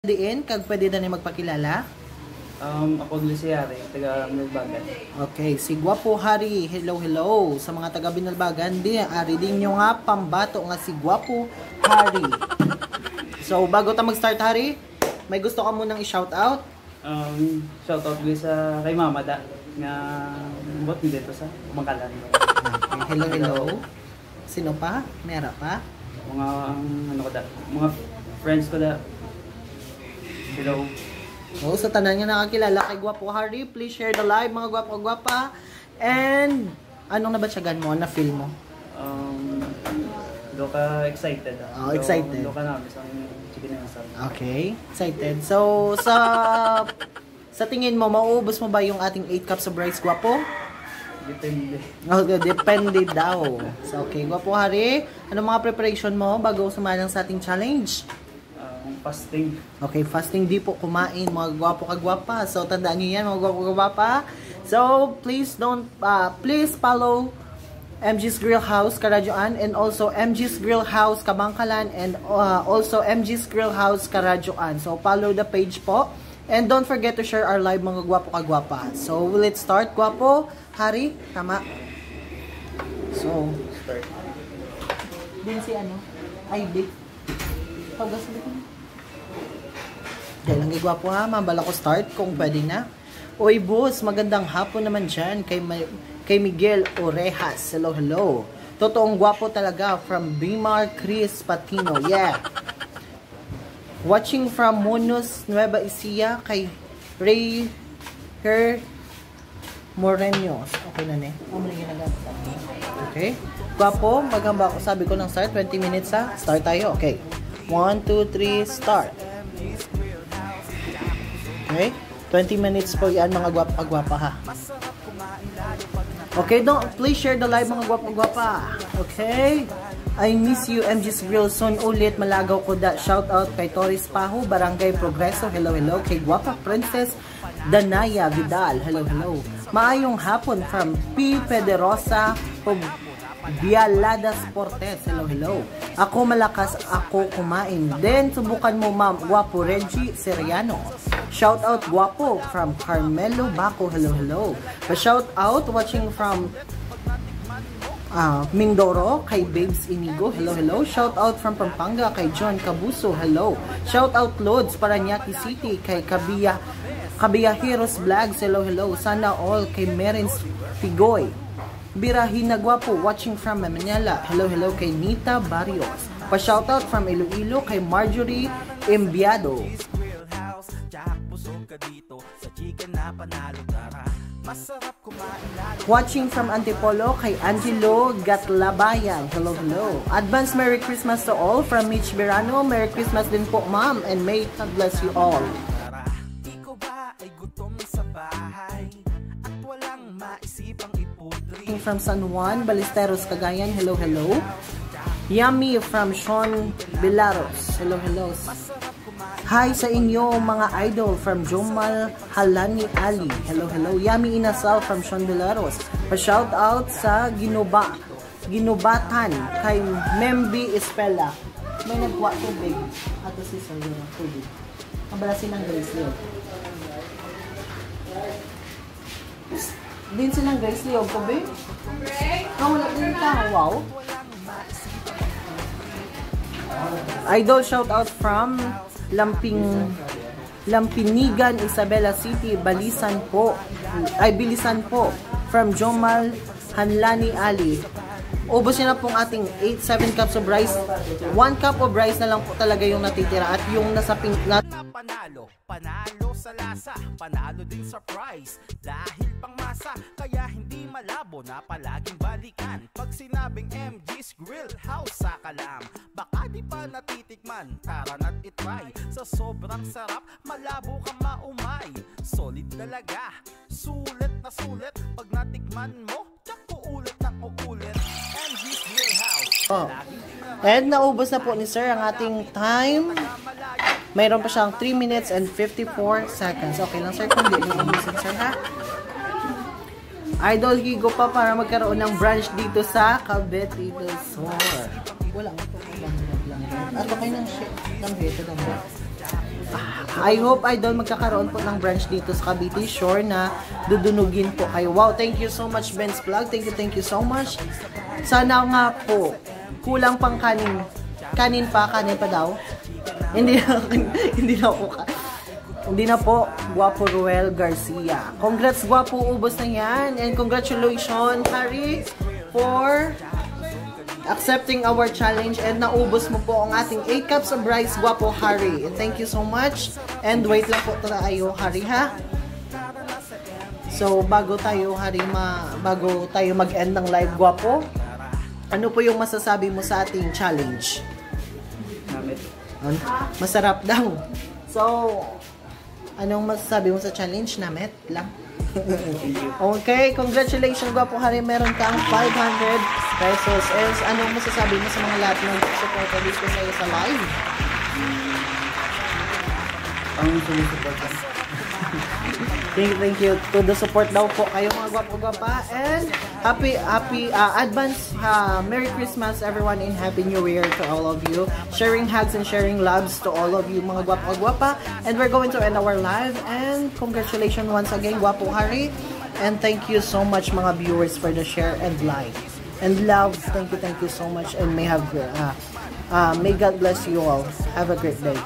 Diin, kag pwede na ni magpakilala? Ako Gliciare, taga Binalbagan. Okay, si Gwapo Hari, hello. Sa mga taga Binalbagan, ari din nyo nga pambato nga si Gwapo Hari. So, bago ta mag-start Hari, may gusto ka munang i-shoutout? Shoutout sa kay Mama da, nga bot dito sa Bangkalan. Okay, hello. Sino pa? Mera pa? Mga ano ko da, mga friends ko da. Hello. So, sa tanan nga nakakilala kay Gwapo Hari, please share the live mga gwapo-gwapa. And, anong nabatsagan mo, na-feel mo? Doka excited. Oh, excited. Doka namin sa chicken and salad. Okay, excited. So, sa tingin mo, mauubos mo ba yung ating 8 cups of rice, Gwapo? Depende. Okay, depende daw. So, okay, Gwapo Hari, anong mga preparation mo bago sumalang sa ating challenge? Fasting. Okay, fasting, di po kumain mga gwapo kagwapa. So tandaan niyo yan mga gwapo kagwapa. So please follow MG's Grill House Karadyoan and also MG's Grill House Kabangkalan and also MG's Grill House Karadyoan. So follow the page po. And don't forget to share our live mga gwapo kagwapa. So let's start. Gwapo Hari, tama. So start. Din si ano? Ay, di. Pagkas dito. Dahil lang gwapo ha, mabala ko start kung pwede na. Oy boss, magandang hapon naman dyan kay Miguel Orejas. Hello. Totoong gwapo talaga from Bimar Chris Patino. Yeah. Watching from Monos, Nueva Ecija kay Ray Her Moreños. Okay na ne. Okay. Gwapo, magamba ako. Sabi ko ng start, 20 minutes ha. Start tayo. Okay. 1, 2, 3, start. Okay? 20 minutes po yan mga gwapa-gwapa ha. Okay, please share the live mga gwapa-gwapa. Okay? I miss you MG's Grill soon ulit. Malagaw ko da. Shout out kay Torres Paho, Barangay Progreso. Hello. Kay Gwapa Princess Danaya Vidal. Hello. Maayong hapon from P. Pederosa Bialada Sportes. Hello. Ako malakas, ako kumain. Then, subukan mo ma'am, Gwapo Reggie Seriano. Shout out Gwapo from Carmelo Baco. Hello. Shout out watching from Mindoro kay Babes Inigo. Hello. Shout out from Pampanga kay John Cabuso. Hello. Shout out Lods Paranaque City kay Kabia Heroes Vlogs. Hello. Sana all kay Merins Pigoy. Birahin na Gwapo watching from Manila. Hello kay Nita Barrios. Pa-shoutout from Iloilo kay Marjorie Embiado. Watching from Antipolo kay Angelo Gatlabayan. Hello. Advance Merry Christmas to all from Mitch Berano. Merry Christmas din po ma'am and may God bless you all. From San Juan, Ballesteros, Cagayan. Hello. Yummy from Sean Bilaros. Hello. Hi sa inyo mga idol from Jomal Halani Ali. Hello. Yummy Inasal from Sean Bilaros. Pa-shout out sa Ginubatan kay Membi Espela. May nagwa tubig. Ato si Sir tubig. Kabalasin ng Grace Leo. Din silang Grace Leo tubig? Wala din ka. Wow. Idol shout out from Lampinigan, Isabela City, Bilisan po. From Jomal Hanlani Ali. Ubos na pong ating 7 cups of rice. 1 cup of rice na lang po talaga yung natitira at yung nasa pink na panalo sa lasa, panalo din sa price dahil pangmasa, kaya hindi malabo na palaging balikan pag sinabing MG's Grill House sa Kalam. Baka di pa natitikman, tara na't itry. Sa sobrang sarap, malabo kang maumay. Solid talaga, sulit na sulit. Pag natikman mo, tsak uulit ng uulit. MG's Grill House. And naubos na po ni Sir ang ating time. Mayroon pa siyang 3 minutes and 54 seconds. Okay lang Sir, kung hindi nyo ubusin Sir ha. Idol Higo pa para magkaroon ng branch dito sa Cavite del Sur. Wala nga po. Ato kayo ng shit. Ito. I hope, idol, magkakaroon po ng branch dito sa Cavite. Sure na dudunugin po kayo. Wow, thank you so much, Ben's Vlog. Thank you so much. Sana nga po, kulang pang kanin. Kanin pa daw. Hindi na po, Guapo Ruel Garcia. Congrats, Guapo, ubos na yan. And congratulations, Harry, for accepting our challenge. And naubos mo po ang ating 8 cups of rice, Guapo Harry. And thank you so much. And wait lang po tayo, Harry, ha? So, bago tayo, Harry, bago tayo mag-end ng live, Guapo, ano po yung masasabi mo sa ating challenge? Masarap daw. So, anong masasabi mo sa challenge? Namet lang. Okay, congratulations, Guapo Harry. Meron kang 500 pesos. And anong masasabi mo sa mga lahat ng support dito sa'yo sa live? Ang sumusuporta. Thank you to the support daw po kayo, mga Guapo-Guapa. And happy advance Merry Christmas everyone and Happy New Year to all of you. Sharing hugs and sharing loves to all of you, mga Guapo-Guapa. And we're going to end our live. And congratulations once again, Guapo Harry. And thank you so much, mga viewers, for the share and like and love. Thank you so much. And may God bless you all. Have a great day.